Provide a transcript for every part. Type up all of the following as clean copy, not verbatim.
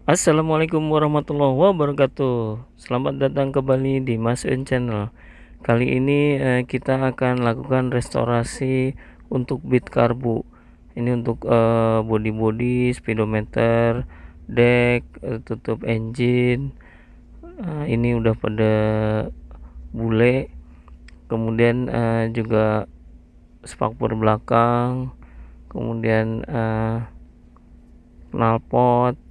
Assalamualaikum warahmatullahi wabarakatuh. Selamat datang kembali di Mas Un Channel. Kali ini kita akan lakukan restorasi untuk bit karbu. Ini untuk body speedometer, deck, tutup engine. Ini udah pada bule. Kemudian juga spakbor belakang. Kemudian knalpot.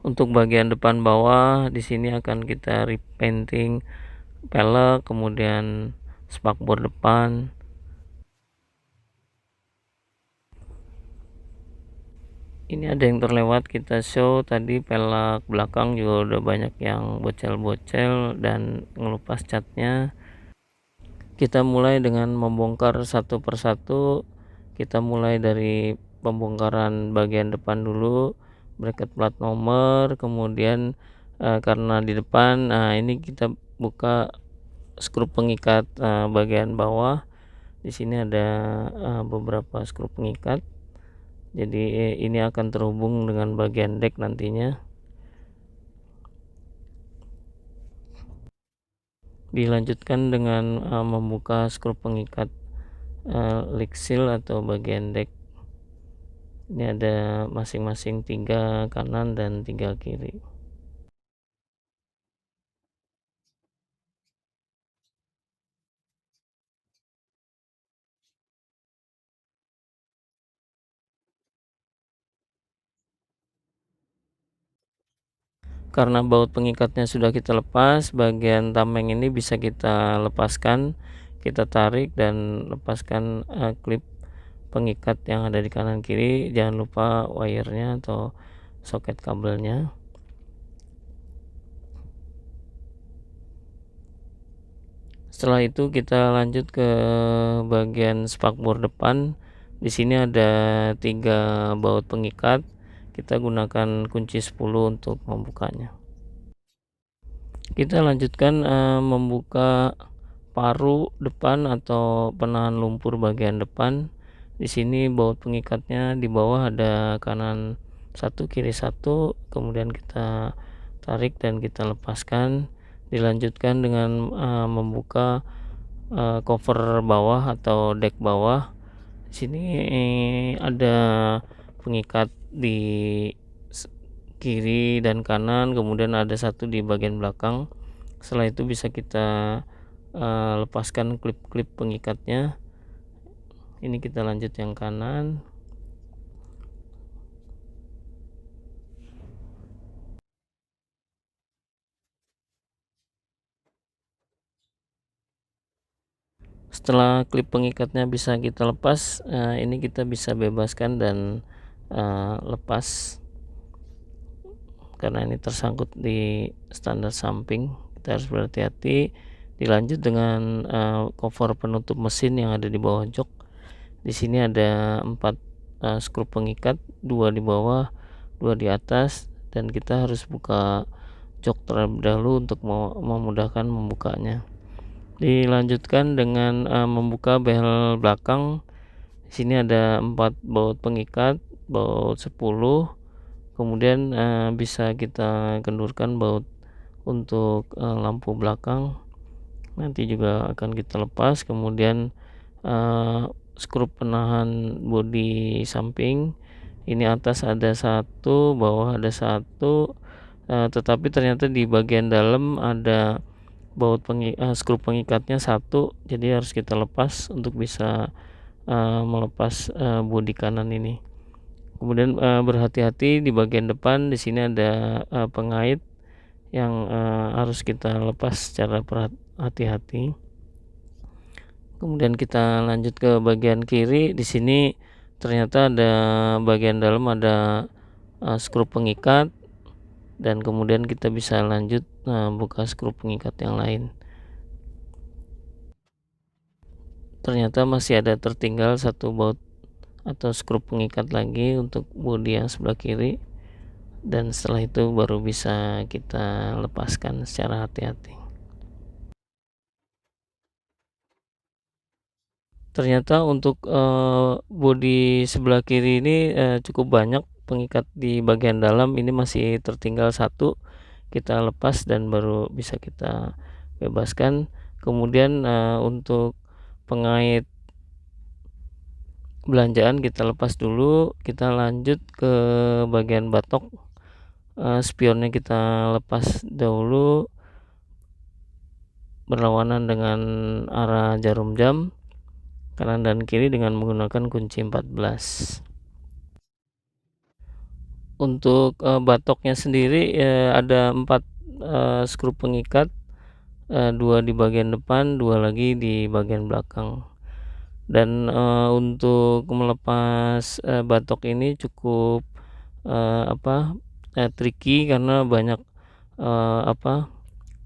Untuk bagian depan bawah di sini akan kita repainting pelek, kemudian spakbor depan. Ini ada yang terlewat kita show tadi, pelek belakang juga udah banyak yang bocel-bocel dan ngelupas catnya. Kita mulai dengan membongkar satu persatu. Kita mulai dari pembongkaran bagian depan dulu, bracket plat nomor, kemudian karena di depan, ini kita buka skrup pengikat bagian bawah. Di sini ada beberapa skrup pengikat, jadi ini akan terhubung dengan bagian deck nantinya. Dilanjutkan dengan membuka skrup pengikat leak seal atau bagian deck. Ini ada masing-masing 3 kanan dan 3 kiri. Karena baut pengikatnya sudah kita lepas, bagian tameng ini bisa kita lepaskan, kita tarik dan lepaskan klip pengikat yang ada di kanan kiri. Jangan lupa wirenya atau soket kabelnya. Setelah itu kita lanjut ke bagian spakbor depan. Di sini ada 3 baut pengikat. Kita gunakan kunci 10 untuk membukanya. Kita lanjutkan membuka paru depan atau penahan lumpur bagian depan. Di sini baut pengikatnya di bawah ada kanan 1 kiri 1, kemudian kita tarik dan kita lepaskan. Dilanjutkan dengan membuka cover bawah atau deck bawah. Di sini ada pengikat di kiri dan kanan, kemudian ada satu di bagian belakang. Setelah itu bisa kita lepaskan klip-klip pengikatnya. Ini kita lanjut yang kanan. Setelah klip pengikatnya bisa kita lepas, ini kita bisa bebaskan dan lepas karena ini tersangkut di standar samping. Kita harus berhati-hati. Dilanjut dengan cover penutup mesin yang ada di bawah jok. Di sini ada 4 skrup pengikat, 2 di bawah, 2 di atas, dan kita harus buka jok terlebih dahulu untuk memudahkan membukanya. Dilanjutkan dengan membuka behel belakang. Di sini ada 4 baut pengikat, baut 10. Kemudian bisa kita kendurkan baut untuk lampu belakang. Nanti juga akan kita lepas. Kemudian skrup penahan bodi samping. Ini atas ada 1, bawah ada 1, tetapi ternyata di bagian dalam ada baut skrup pengikatnya 1, jadi harus kita lepas untuk bisa melepas bodi kanan ini. Kemudian berhati-hati di bagian depan. Di sini ada pengait yang harus kita lepas secara hati-hati. Kemudian kita lanjut ke bagian kiri. Di sini ternyata ada bagian dalam ada skrup pengikat, dan kemudian kita bisa lanjut buka skrup pengikat yang lain. Ternyata masih ada tertinggal 1 baut atau skrup pengikat lagi untuk bodi yang sebelah kiri, dan setelah itu baru bisa kita lepaskan secara hati-hati. Ternyata untuk, bodi sebelah kiri ini, cukup banyak pengikat di bagian dalam ini masih tertinggal satu, kita lepas dan baru bisa kita bebaskan. Kemudian, untuk pengait belanjaan kita lepas dulu, kita lanjut ke bagian batok, spionnya kita lepas dahulu berlawanan dengan arah jarum jam, kanan dan kiri dengan menggunakan kunci 14. Untuk, batoknya sendiri, ada 4 skru pengikat, 2 di bagian depan, 2 lagi di bagian belakang. Dan, untuk melepas, batok ini cukup, tricky karena banyak,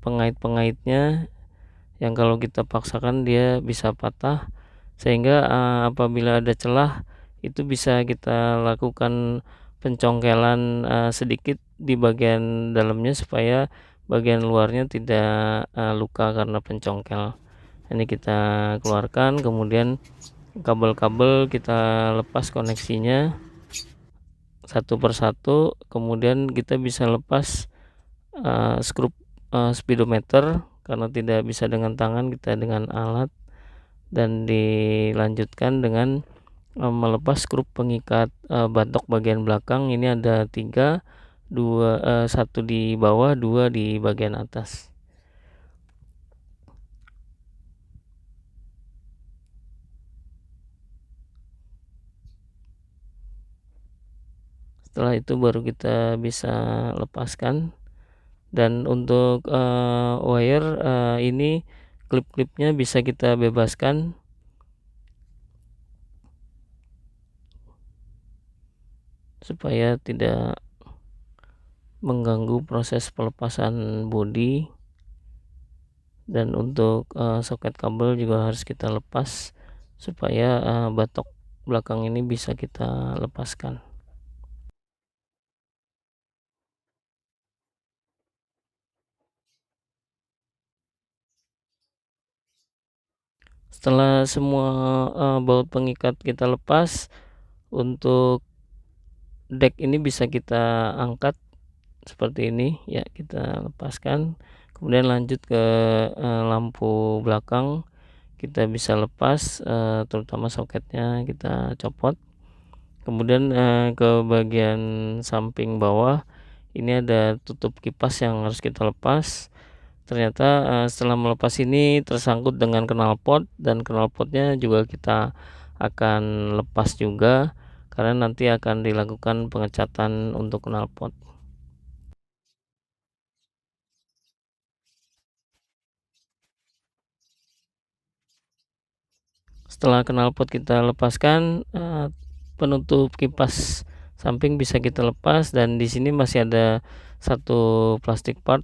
pengait-pengaitnya yang kalau kita paksakan dia bisa patah, sehingga, apabila ada celah itu bisa kita lakukan pencongkelan, sedikit di bagian dalamnya supaya bagian luarnya tidak, luka karena pencongkel. Ini kita keluarkan, kemudian kabel-kabel kita lepas koneksinya satu persatu, kemudian kita bisa lepas, skrup, speedometer karena tidak bisa dengan tangan, kita dengan alat, dan dilanjutkan dengan, melepas skrup pengikat, batok bagian belakang. Ini ada 3, 1 di bawah, 2 di bagian atas. Setelah itu baru kita bisa lepaskan. Dan untuk, wire, ini klip-klipnya bisa kita bebaskan supaya tidak mengganggu proses pelepasan bodi. Dan untuk, soket kabel juga harus kita lepas supaya, batok belakang ini bisa kita lepaskan. Setelah semua, baut pengikat kita lepas, untuk deck ini bisa kita angkat seperti ini ya, kita lepaskan, kemudian lanjut ke, lampu belakang kita bisa lepas, terutama soketnya kita copot. Kemudian, ke bagian samping bawah ini ada tutup kipas yang harus kita lepas. Ternyata, setelah melepas ini tersangkut dengan knalpot, dan knalpotnya juga kita akan lepas juga karena nanti akan dilakukan pengecatan untuk knalpot. Setelah knalpot kita lepaskan, penutup kipas samping bisa kita lepas, dan di sini masih ada satu plastik part,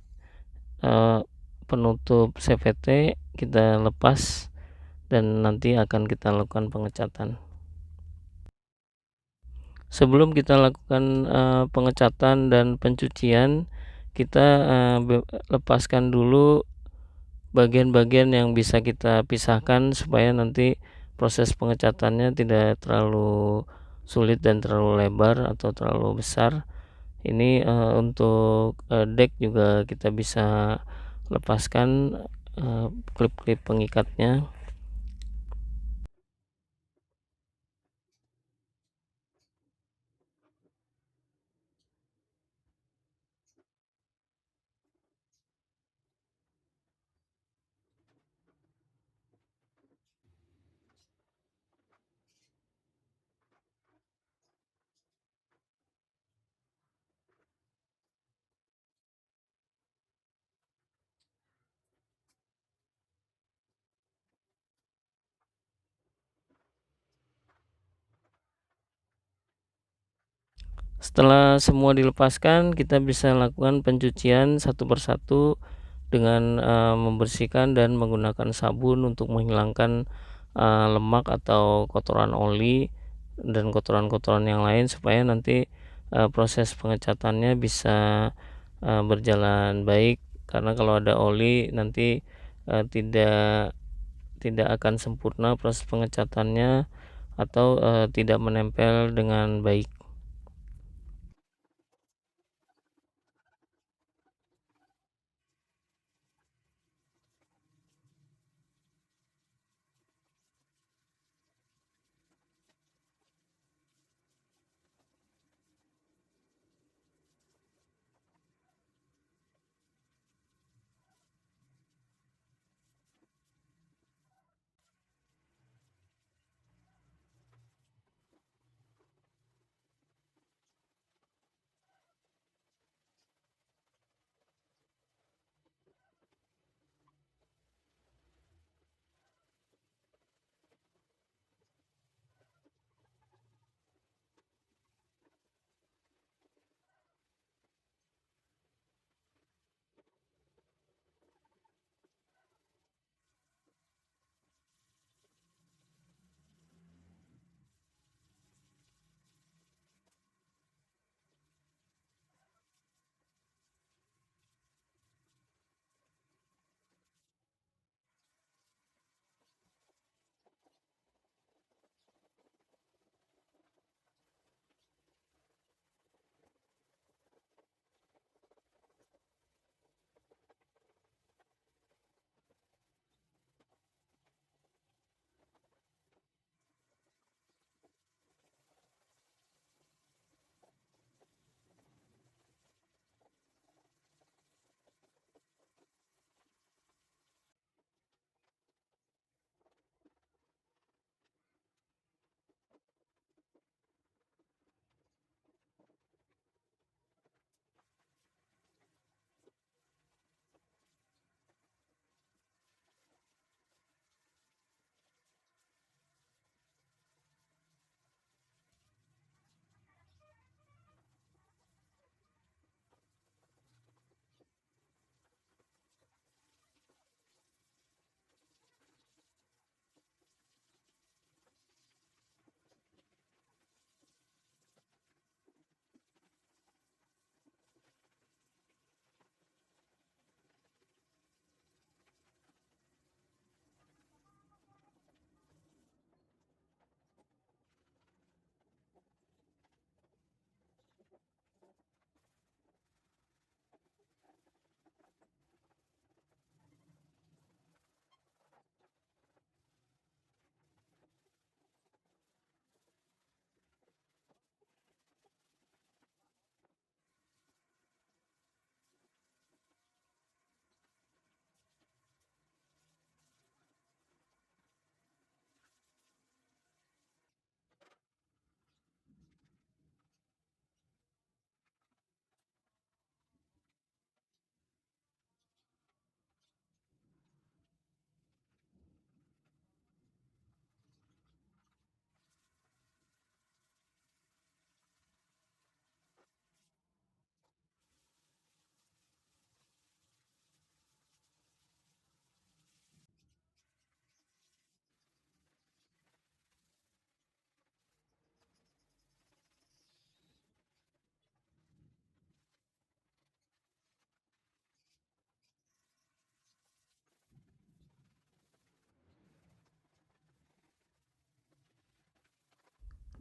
penutup CVT kita lepas dan nanti akan kita lakukan pengecatan. Sebelum kita lakukan, pengecatan dan pencucian, kita, lepaskan dulu bagian-bagian yang bisa kita pisahkan supaya nanti proses pengecatannya tidak terlalu sulit dan terlalu lebar atau terlalu besar. Ini, untuk, deck juga kita bisa lepaskan, klip-klip pengikatnya. Setelah semua dilepaskan, kita bisa lakukan pencucian satu persatu dengan, membersihkan dan menggunakan sabun untuk menghilangkan, lemak atau kotoran oli dan kotoran-kotoran yang lain supaya nanti, proses pengecatannya bisa, berjalan baik. Karena kalau ada oli nanti, tidak akan sempurna proses pengecatannya atau tidak menempel dengan baik.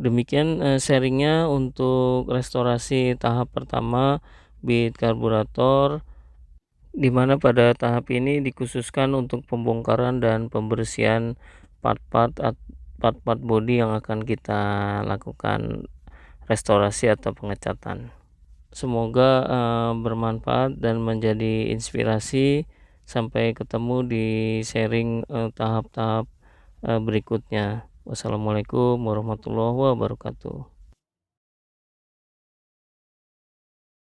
Demikian sharing untuk restorasi tahap pertama bit karburator, di mana pada tahap ini dikhususkan untuk pembongkaran dan pembersihan part-part bodi yang akan kita lakukan restorasi atau pengecatan. Semoga bermanfaat dan menjadi inspirasi. Sampai ketemu di sharing tahap-tahap berikutnya. Wassalamualaikum warahmatullahi wabarakatuh.